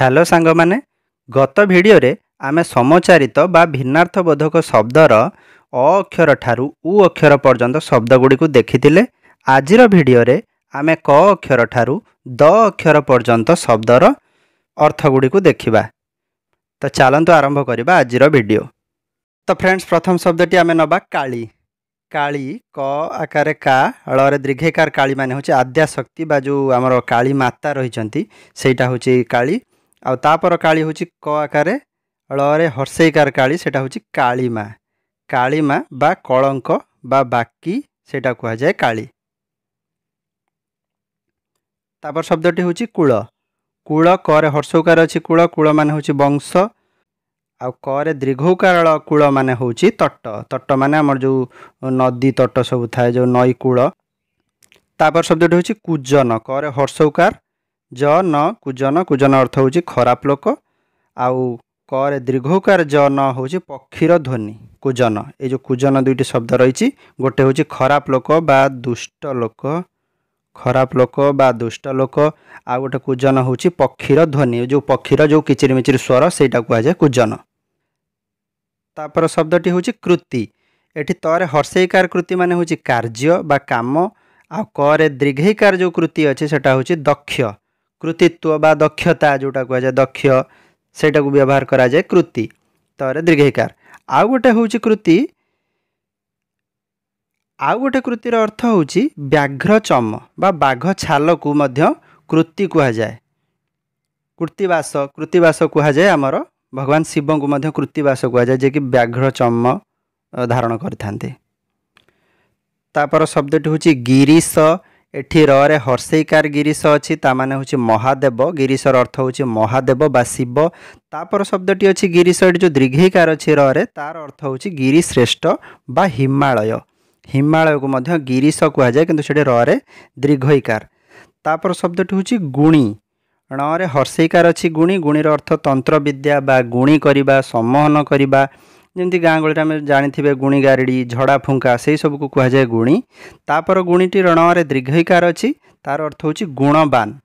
Hello सांग माने गत वीडियो रे आमे समचारित बा भिन्नार्थबोधक शब्दर अ अक्षर ठारू उ अक्षर पर्यंत शब्द गुडी को देखिथिले। आजिर वीडियो रे आमे क अक्षर ठारू द अक्षर पर्यंत शब्दर अर्थ गुडी को देखिबा। तो चलंतु आरंभ करिबा आजिर वीडियो। तो फ्रेंड्स प्रथम शब्दटी आमे नबा काली। काली क आकारे का ଳରେ दीर्घिकार काली माने होची आद्या शक्ति बा जो हमर काली माता रहिचंती सेटा होची काली। आउ तापर काली होची क आकारे ଳରେ हर्षईकार काली सेटा होची कालीमा। कालीमा बा कलंक बा बाकी सेटा कुहा जाय काली। तापर शब्दटी होची कूल। कूल क रे हर्षौकार अछि कूल। कूल माने होची वंश। आउ क रे दीर्घौकार कूल माने होची तट। तट माने हमर जो नदी तट सब थाए जो नई कूल। तापर शब्दटी होची कुजन। क रे हर्षौकार ज न कुजन। कुजन अर्थ होची खराब लोक। आउ क रे दीर्घौकार ज न होची पक्षीर ध्वनि कुजन। ए जो कुजन दुईटी शब्द रही गोटे होची खराब लोक बा दुष्ट लोक। खराब लोक बा दुष्ट लोक। आ गोटे कुजन होची पक्षीर ध्वनि जो पक्षीर जो किचिर मिचिर स्वर सेटा कुहा जाय कुजन। तापर शब्दटी होची कृति। एठी तरे हर्षईकार कृति माने होची कार्य बा काम। आ क रे दीर्घईकार जो कृति अछि सेटा होची दक्ष। कृतित्व बा दक्षता जोटा कुहा जाय दक्ष सेटा को व्यवहार करा जाय कृति तरे दीर्घईकार। आ गोटे होची कृति। आ गोटे कृतिर अर्थ होची व्याघ्र चम बा बाघ छाल को मध्य कृति कुहा जाय। कृतिवास कृतिवास कुहा जाय हमर भगवान शिव को मध्य कृतिवास कुहा जाय जे कि व्याघ्र चम धारण करथांते। तापर शब्दटी होची गिरीश। एठी र रे हर्षईकार गिरीश अछि ता माने होची महादेव। गिरीशर अर्थ होची महादेव बा शिव। तापर शब्दटी अछि गिरीश जो दीर्घईकार अछि र रे तार अर्थ होची गिरी श्रेष्ठ बा हिमालय। हिमालय को मध्य गिरीश कुहा जाय किंतु सेठी र रे दीर्घईकार। तापर शब्दटी होची गुणी। ण रे हर्षईकार अछि गुणी। गुणीर अर्थ तंत्र विद्या बा गुणी करिबा सम्मोहन करिबा। जेमती गाँ गहळी आम जानी गुणी गारिड़ी झड़ा फुंका से सब को कह जाए गुणी। तापर गुणीटी रण रे दीर्घईकार अछि तार अर्थ होची गुणवान।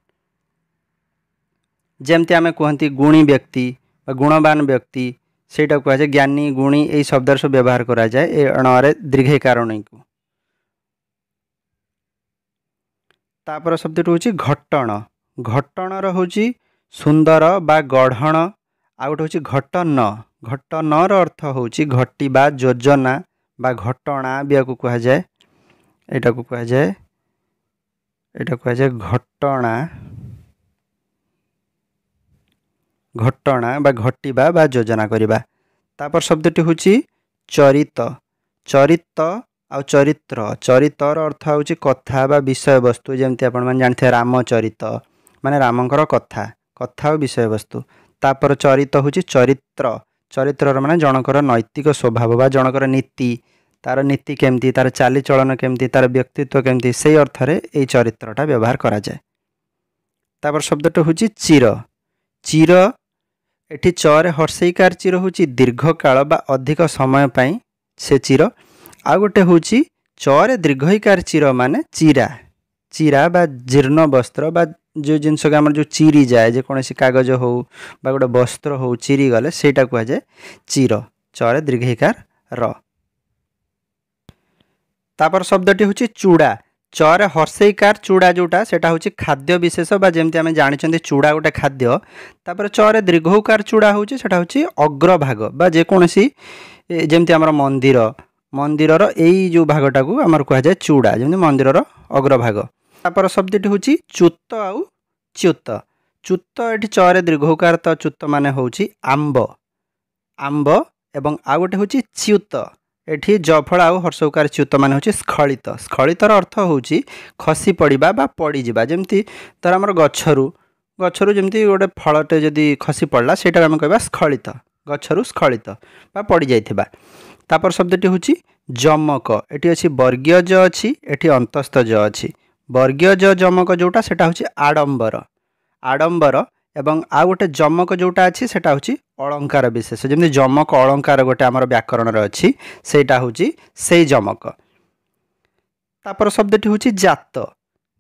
जेमती आम कहती गुणी व्यक्ति गुणवान व्यक्ति सेटा कह जाए ज्ञानी गुणी यही शब्द सब व्यवहार करा जाए ए ण रे दीर्घईकार को। तापर शब्दटी होची घट्टण। घट्टणर होची सुंदर बा गढ़ण। आ गोटे होची घटन। घटनर अर्थ होची घटी बा योजना बा घटना भी को कहा जाए। एटा को कहा जाए घटना। घटना बा घटीबा बा योजना करिबा। तापर शब्दटी होची चरित। चरित आ चरित्र। चरितर अर्थ होची कथा बा विषय वस्तु जेमती आपण मान जानथे रामचरित माने रामंकर कथा कथा और विषय वस्तु। तापर चरित होची चरित्र। चरित्र माने जनकर नैतिक स्वभाव बा जनकर नीति तार नीति केमती तार चालीचलन केमती तार व्यक्तित्व केमती से अर्थ रे ए चरित्रटा व्यवहार करा जाए। तापर शब्दटा होची चिर। चिर एठी च रे हर्षईकार चिर होची दीर्घ काल बा अधिक समय पई से चिर। आ गोटे होची च रे दीर्घईकार चिर माने चिरा। चिरा बा जीर्ण वस्त्र बा जो जिनस के जो चिरी जाए जे कौन कागज हो बा गोटे वस्त्र हो चिरी गले सेटा कह जाए चिर। च रे दीर्घईकार र। तापर शब्दटी होची चूड़ा। च रे हर्षईकार चूड़ा जोटा सेटा होची खाद्य विशेष बा जेमती आमे जानिछन्ते चूड़ा गोटे खाद्य। तापर च रे दीर्घौकार चूड़ा होची सेटा होची अग्रभाग बा जे कोनसी जेमती हमर मंदिर मंदिरर एई जो भागटा को हमर कह जाए चूड़ा जेमती मंदिरर अग्रभाग। तापर शब्दटी होची च्युत आउ च्युत। च्युत एठी च रे दीर्घौकार त च्युत माने होची आंब। आंब एवं आ गोटे होची च्युत एठी जफल आउ हर्षौकार च्युत माने होची स्खलित। स्खलितर अर्थ होची खसी पड़िबा बा पड़ी जिबा जेमती तर हमर गछरु जेमती गोटे फलटे जदी खसी पड़ला सेटा हम कहबा स्खलित। गछरु स्खलित बा पड़ी जाइथिबा। तापर शब्दटी होची जमक। एठी अछि वर्गीय ज अछि एठी अंतस्थ ज अछि। वर्गीय ज जमक जोटा सेटा होची आडंबर। आडंबर एवं आ गोटे जमक जोटा अछि सेटा होची अलंकार विशेष जेमती जमक अलंकार गोटे हमर व्याकरण रे अछि सेटा होची सेई जमक। तापर शब्दटी होची जात।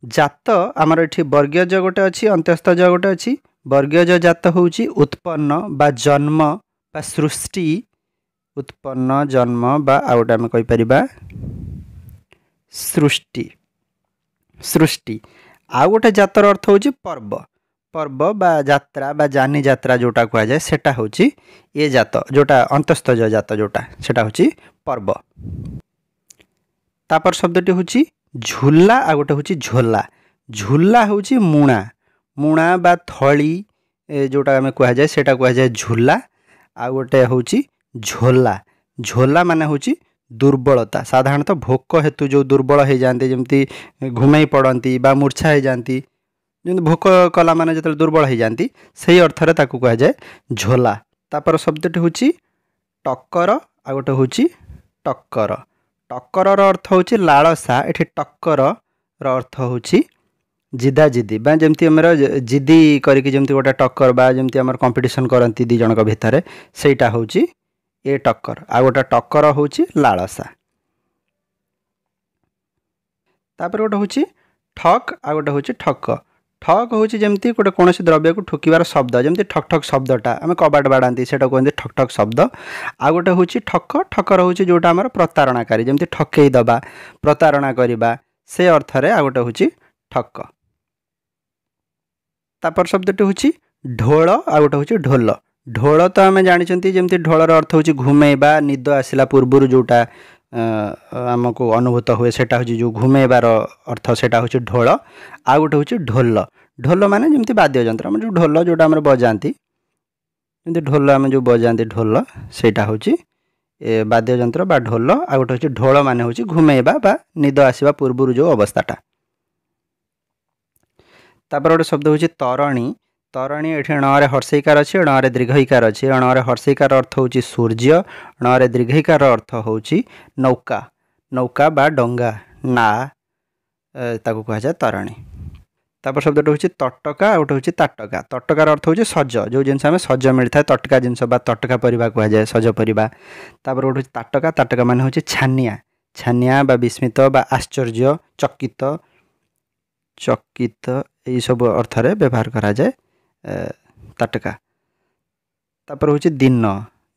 जात आमर एठी वर्गीय ज गोटे अछि अंत्यस्थ ज गोटे अछि वर्गीय ज जात होउची उत्पन्न बा जन्म बा सृष्टि उत्पन्न जन्म बा आउटा में कहि परिबा सृष्टि सृष्टि आउ गोटे जातर अर्थ होउची पर्व पर्व बा यात्रा बा जानी यात्रा जोटा कह जाए सेटा होउची ए जात जोटा अंतस्थज जात जोटा सेटा होउची पर्व तापर शब्दटी होउची झुला आ गोटे होउची झोला झुला होउची मुणा मुणा बा थली जोटा आम कह जाए सेटा कह जाए झुला आ गोटे होउची झोला झोला माने होउची दुर्बलता साधारणतः भोक हेतु जो दुर्बल हो जाती जमती घुमई पड़ती बा मूर्छा हो जाती जमी भोक कला माने जो दुर्बल हो जाती से अर्थ में ताकू कह जाए झोला तापर शब्दटी होउची टक्कर आ गोटे होउची टक्कर टक्कर अर्थ होउची लालसा एठी टक्कर अर्थ होउची जिदा जिदी बा जमती आमर जिदी करिक जमती गोटे टक्कर बा जमती आमर कंपटीशन करती दी जनक भितर सेटा होउची ए टक्कर आ गोटे टक्कर होउची लालसा तापर गोटे होउची ठक आ गोटे होउची ठक ठक होउची जमती गोटे कोनोसी द्रव्य को ठोकिबार शब्द जमती ठक ठक शब्दटा आम कबाट बाड़ाती सेटा कहते ठक ठक शब्द आ गोटे होउची ठक ठकर होउची जोटा आमर प्रतारणाकारी जमती ठकेई दबा प्रतारणा करिबा से अर्थ रे आ गोटे होउची ठक तापर शब्दटी होउची ढोल आ गोटे होउची ढोल ढोल तो आम जानी जमती ढोलर अर्थ होउची घुमेबा निद आसला पूर्व जोटा आमको अनुभूत हुए सेटा होउची जो घुमेबार अर्थ सेटा होउची ढोल आ गोटे होउची ढोल ढोल माने जमती वाद्य यंत्र आम जो ढोल जोटा आम बजाती जमती ढोल आम जो बजाती ढोल सेटा होउची वाद्य यंत्र बा ढोल आ गोटे होउची ढोल माने होउची घुमेबा बा निद आसवा पूर्व जो अवस्थाटा तापर गोटे शब्द होउची तरणी तरणी ये णरे हर्षईकार अच्छे णरे दीर्घईकार अच्छे णरे हर्षईकार अर्थ होउची सूर्य णरे दीर्घईकार अर्थ होउची नौका नौका बा डंगा ना ताकू कह जाए तरणी तापर शब्दटा होउची तटका गोटे होउची ताटका तटकार अर्थ होउची सज जो जिनस आम सज मिलता है तटका जिनस बा तटका परिबा कह जाए सज परिबा तापर गोटे ताटका ताटका माने होउची छानिया छानिया बा विस्मित बा आश्चर्य चकित चकित यही सब अर्थ रे व्यवहार करा जाए ताटका तापर होउची दिन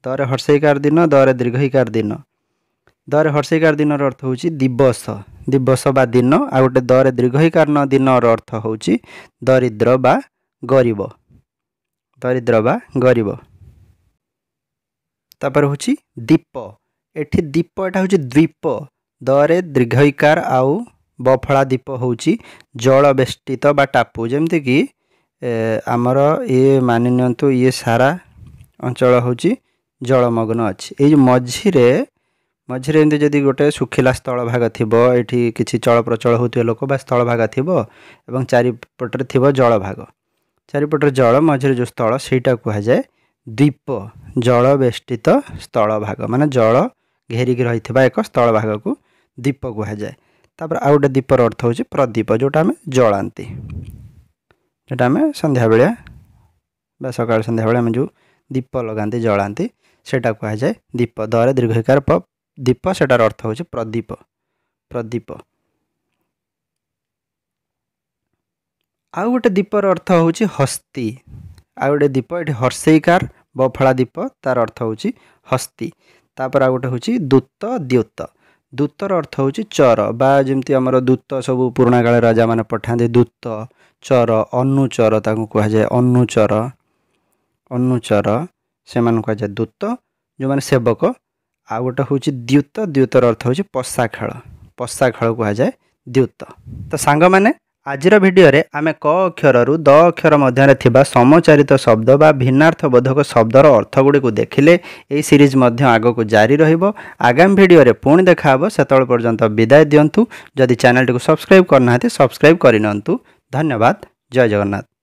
दरे हर्षईकार दिन दरे दीर्घईकार दिन दरे हर्षईकार दिन अर्थ होउची दिवस दिवस बा दिन आ गोटे दरे दीर्घईकार न दिन अर्थ होउची दरिद्र बा गरीब दरिद्र बा गरीब तापर होउची दीप एठी दीप एटा होउची द्वीप दरे दीर्घईकार आउ बफला दीप होउची जल बेष्टित बा टापू जेमती कि आमर ये मानि नियंतु ये सारा अंचल होउची जलमग्न अच्छी ये मझिरे मझिरे एमती जदि गोटे सुखिला स्थल भाग थिबो एठी किछि चल प्रचल होउथिबो लोक बा स्थल भाग थिबो एवं चारिपटरे थिबो जल भाग चारिपटरे जल मझिरे जो स्थल सेटा कह जाए द्वीप जल बेष्टित स्थल भाग माने जल घेरिक रहिथिबा एक स्थल भाग को दीप कह जाए तापर आ गोटे दीपर अर्थ होउची प्रदीप जोटा आम जलांती जोटा आम संध्या बेले बा सकाळ संध्या बेले आम जो दीप लगाती जलांती सेटा कह जाए दीप दरे दीर्घईकार दीप सेटार अर्थ होउची प्रदीप प्रदीप आउ गोटे दीपर अर्थ होउची हस्ती आ गोटे दीप ये हर्षईकार बफला दीप तार अर्थ होउची हस्ती तापर आ गोटे होउची दूत द्यूत दूतर अर्थ होउची चर बा जेमती आमर दूत सब पुराणा काल राजा माने पठाते दूत चर अनुचर ताकू कह जाए अनुचर अनुचर से मान कह जाए दूत जो माने सेवक आ गोटे होउची द्यूत द्यूतर अर्थ होउची पशा खेल कह जाए द्यूत तो सांग माने आजिर भिडियो रे आमे क अक्षर रु द अक्षर मध्य थिबा समचारित शब्द बा भिन्नार्थ बोधक शब्दर अर्थ गुडी को देखिले एई सीरीज मध्य आगो को जारी रहिबो आगामी भिडियो रे पुणी देखाबो सेतळ पर्यंत विदाय दियंतु जदि चैनल को सब्सक्राइब करना सब्सक्राइब करिनंतु धन्यवाद जय जगन्नाथ।